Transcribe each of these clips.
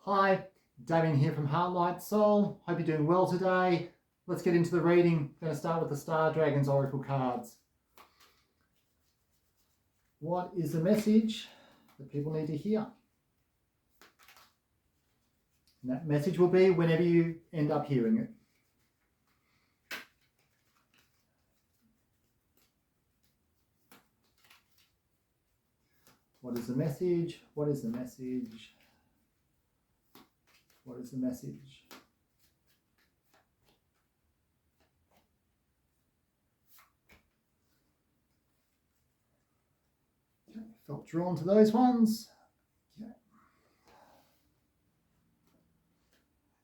Hi, Damian here from Heart Light Soul. Hope you're doing well today. Let's get into the reading. I'm going to start with the Star Dragons Oracle cards. What is the message that people need to hear? And that message will be whenever you end up hearing it. What is the message? What is the message? What is the message? Okay, felt drawn to those ones. Okay.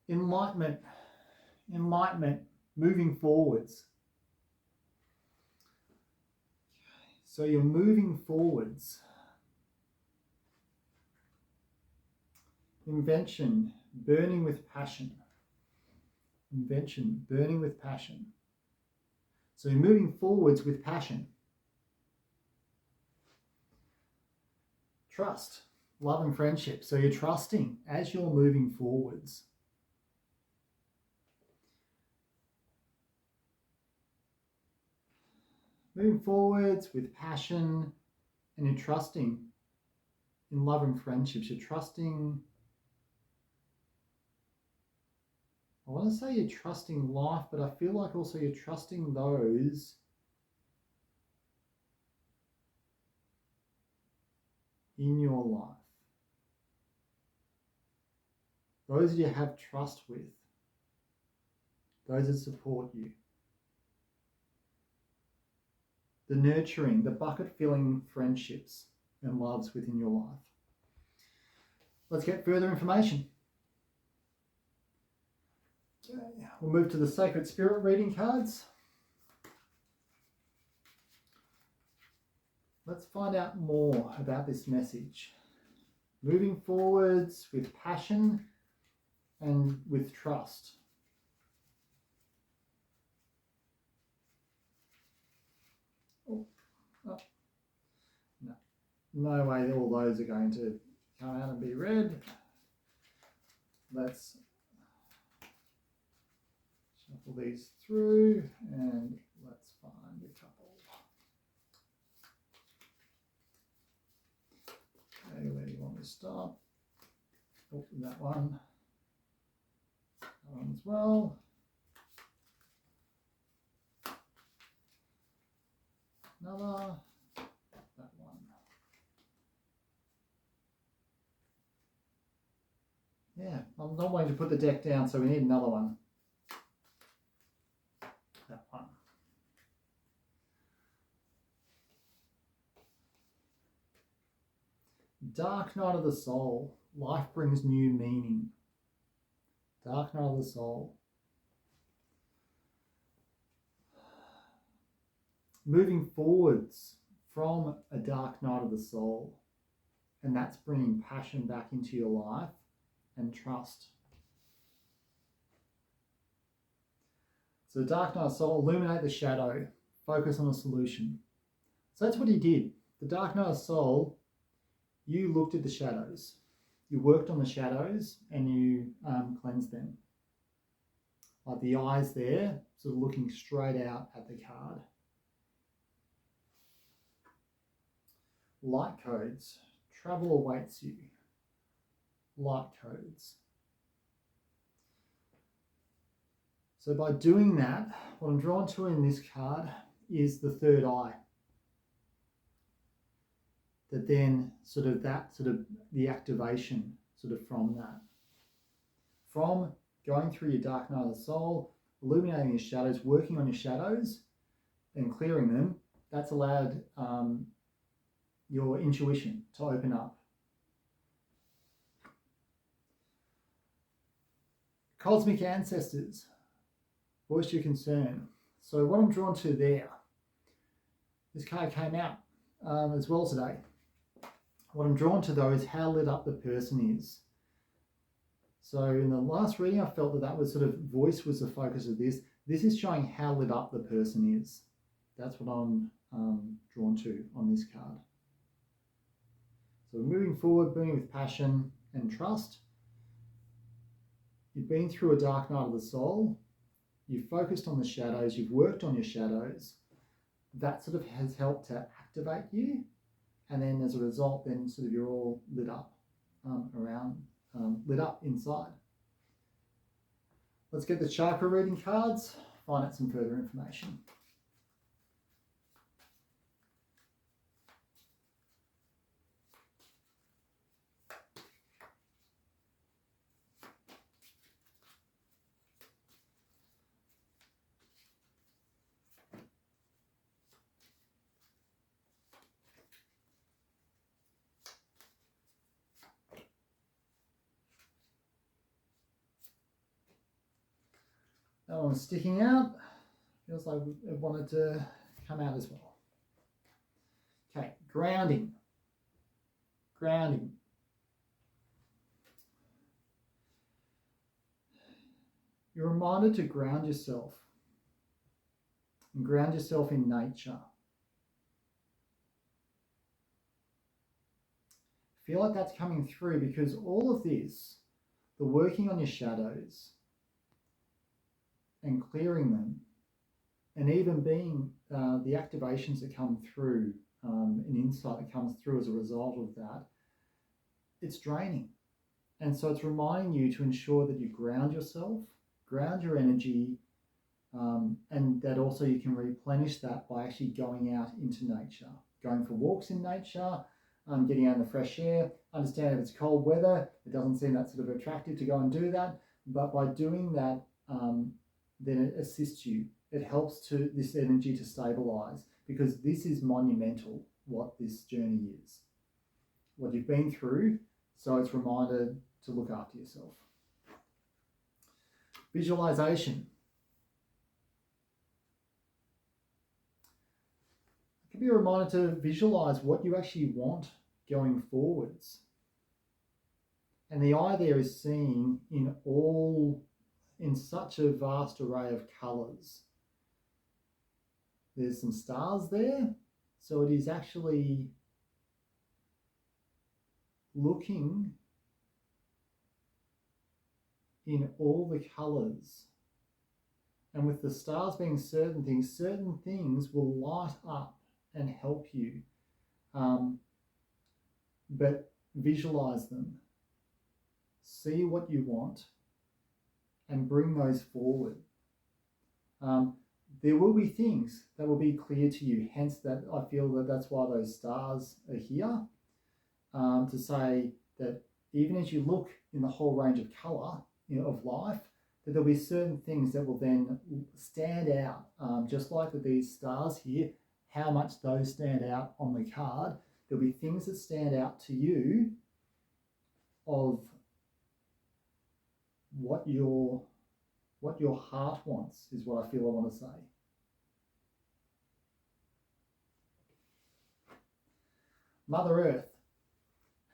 Enlightenment, moving forwards. Okay. So you're moving forwards. Invention, burning with passion. Invention, burning with passion. So you're moving forwards with passion. Trust, love and friendship. So you're trusting as you're moving forwards. Moving forwards with passion, and you're trusting in love and friendships. You're trusting, I want to say you're trusting life, but I feel like also you're trusting those in your life. Those you have trust with. Those that support you. The nurturing, the bucket-filling friendships and loves within your life. Let's get further information. Okay, we'll move to the Sacred Spirit reading cards. Let's find out more about this message. Moving forwards with passion and with trust. Oh, no way all those are going to come out and be read. Let's shuffle these through and let's find a couple. Okay, where do you want me to start? Oh, that one. That one as well. Another. That one. Yeah, I'm not wanting to put the deck down, so we need another one. That one. Dark night of the soul. Life brings new meaning. Dark night of the soul. Moving forwards from a dark night of the soul. And that's bringing passion back into your life and trust. So the dark night of the soul, illuminate the shadow, focus on a solution. So that's what he did. The dark night of the soul, you looked at the shadows. You worked on the shadows and you cleansed them. Like the eyes there, sort of looking straight out at the card. Light codes. Travel awaits you. Light codes. So by doing that, what I'm drawn to in this card is the third eye. That then the activation from that. From going through your dark night of the soul, illuminating your shadows, working on your shadows and clearing them, that's allowed your intuition to open up. Cosmic ancestors, voice your concern. So what I'm drawn to there, this card came out as well today. What I'm drawn to though is how lit up the person is. So in the last reading, I felt that was voice was the focus of this. This is showing how lit up the person is. That's what I'm drawn to on this card. So moving forward, burning with passion and trust. You've been through a dark night of the soul. You've focused on the shadows. You've worked on your shadows. That sort of has helped to activate you. And then as a result, then sort of you're all lit up lit up inside. Let's get the chakra reading cards, find out some further information. That one's sticking out. Feels like it wanted to come out as well. Okay, grounding. Grounding. You're reminded to ground yourself and ground yourself in nature. Feel like that's coming through because all of this, the working on your shadows and clearing them, and even being the activations that come through, an insight that comes through as a result of that, it's draining. And so it's reminding you to ensure that you ground yourself, ground your energy, and that also you can replenish that by actually going out into nature, going for walks in nature, getting out in the fresh air. Understand if it's cold weather, it doesn't seem that sort of attractive to go and do that, but by doing that, then it assists you. It helps to this energy to stabilize, because this is monumental, what this journey is, what you've been through. So it's reminded to look after yourself. Visualization. It can be a reminder to visualize what you actually want going forwards. And the eye there is seeing in such a vast array of colours. There's some stars there, so it is actually looking in all the colours. And with the stars being certain things will light up and help you. But visualize them. See what you want and bring those forward. There will be things that will be clear to you, hence that I feel that that's why those stars are here, to say that even as you look in the whole range of colour of life, that there'll be certain things that will then stand out, just like with these stars here, how much those stand out on the card. There'll be things that stand out to you of what your heart wants, is what I feel I want to say. Mother Earth.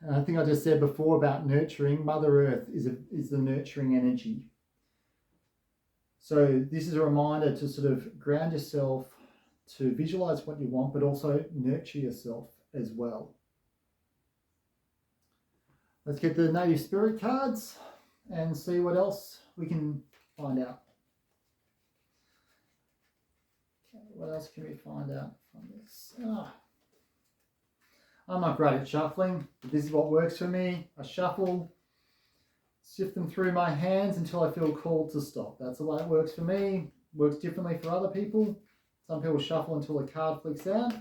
And I think I just said before about nurturing. Mother Earth is the nurturing energy. So this is a reminder to sort of ground yourself, to visualize what you want, but also nurture yourself as well. Let's get the native spirit cards and see what else we can find out. Okay, what else can we find out from this? I'm not great at shuffling, but this is what works for me. I shuffle, sift them through my hands until I feel called to stop. That's the way it works for me. Works differently for other people. Some people shuffle until a card flicks out.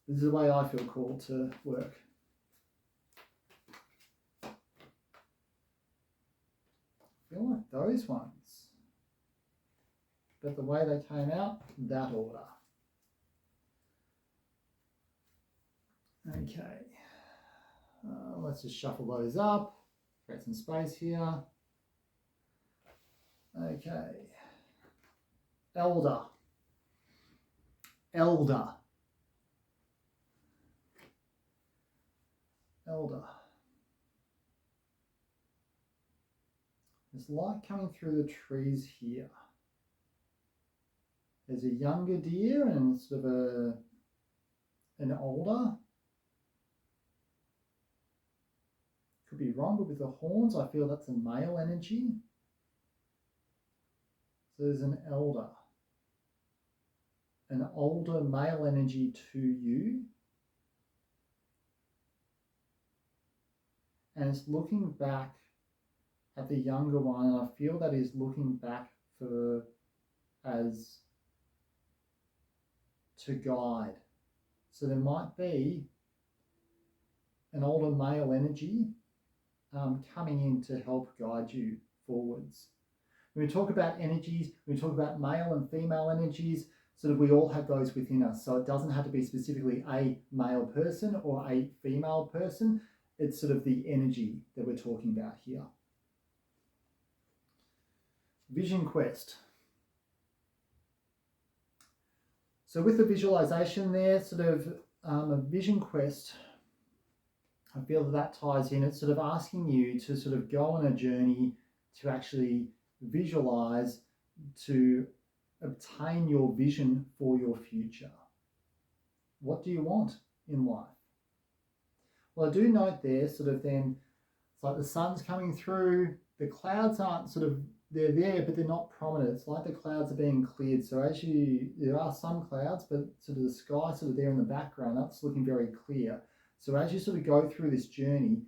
This is the way I feel called to work. I feel like those ones, but the way they came out, that order. Okay, let's just shuffle those up, create some space here. Okay, elder, elder, elder. There's light coming through the trees here. There's a younger deer and sort of an older. Could be wrong, but with the horns, I feel that's a male energy. So there's an elder, an older male energy to you. And it's looking back at the younger one, and I feel that is looking back as to guide. So there might be an older male energy coming in to help guide you forwards. When we talk about energies, we talk about male and female energies, sort of we all have those within us. So it doesn't have to be specifically a male person or a female person. It's sort of the energy that we're talking about here. Vision quest. So with the visualization there, sort of a vision quest, I feel that ties in. It's sort of asking you to sort of go on a journey to actually visualize, to obtain your vision for your future. What do you want in life? Well, I do note there sort of then, it's like the sun's coming through, the clouds aren't sort of, they're there, but they're not prominent. It's like the clouds are being cleared. So as there are some clouds, but sort of the sky sort of there in the background, that's looking very clear. So as you sort of go through this journey,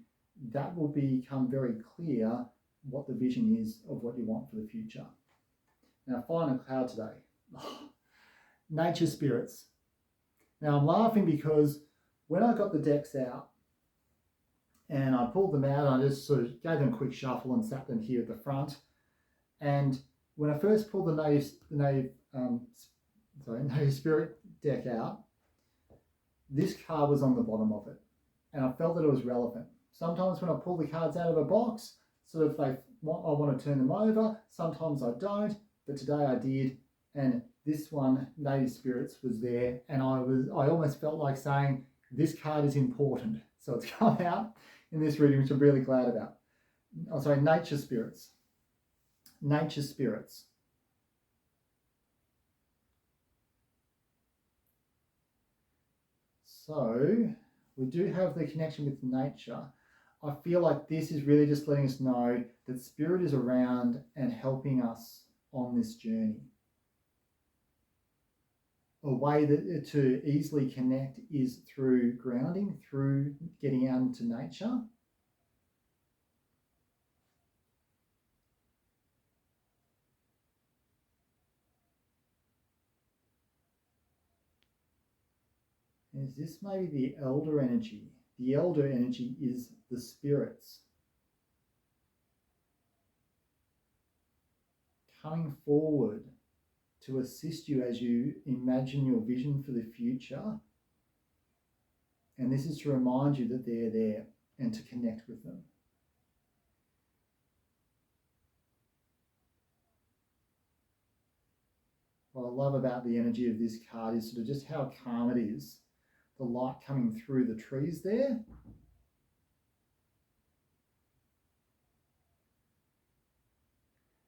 that will become very clear what the vision is of what you want for the future. Now, final cloud today. Nature spirits. Now, I'm laughing because when I got the decks out and I pulled them out, I just sort of gave them a quick shuffle and sat them here at the front. And when I first pulled the native spirit deck out, this card was on the bottom of it, and I felt that it was relevant. Sometimes when I pull the cards out of a box, sort of I want to turn them over. Sometimes I don't, but today I did, and this one, Native Spirits, was there, and I almost felt like saying this card is important. So it's come out in this reading, which I'm really glad about. Oh, sorry, Nature Spirits. Nature Spirits. So we do have the connection with nature. I feel like this is really just letting us know that spirit is around and helping us on this journey. A way to easily connect is through grounding, through getting out into nature. Is this maybe the elder energy? The elder energy is the spirits coming forward to assist you as you imagine your vision for the future. And this is to remind you that they're there and to connect with them. What I love about the energy of this card is sort of just how calm it is. The light coming through the trees there.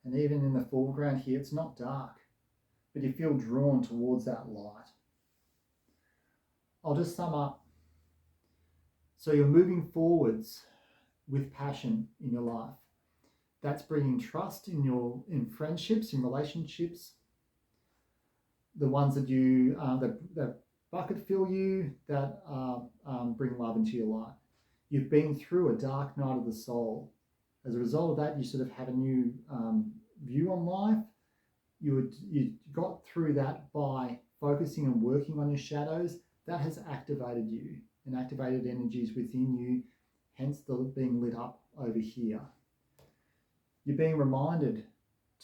And even in the foreground here, it's not dark, but you feel drawn towards that light. I'll just sum up. So you're moving forwards with passion in your life. That's bringing trust in friendships, in relationships, the ones that you that bucket fill you, that bring love into your life. You've been through a dark night of the soul. As a result of that, you sort of have a new view on life. You got through that by focusing and working on your shadows. That has activated you and activated energies within you, hence the being lit up over here. You're being reminded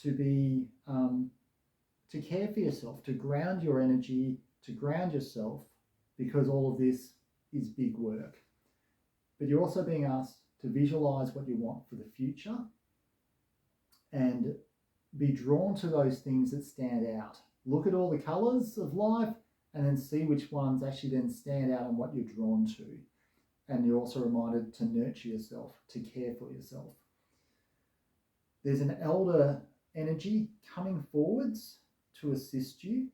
to be to care for yourself, to ground your energy, to ground yourself, because all of this is big work. But you're also being asked to visualize what you want for the future and be drawn to those things that stand out. Look at all the colors of life and then see which ones actually then stand out and what you're drawn to. And you're also reminded to nurture yourself, to care for yourself. There's an elder energy coming forwards to assist you.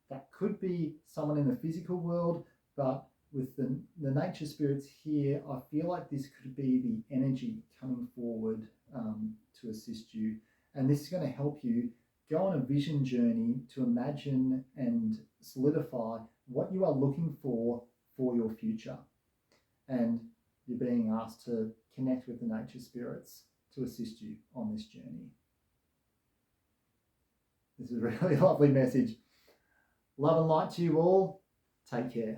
That could be someone in the physical world, but with the nature spirits here, I feel like this could be the energy coming forward to assist you. And this is going to help you go on a vision journey to imagine and solidify what you are looking for your future. And you're being asked to connect with the nature spirits to assist you on this journey. This is a really lovely message. Love and light to you all. Take care.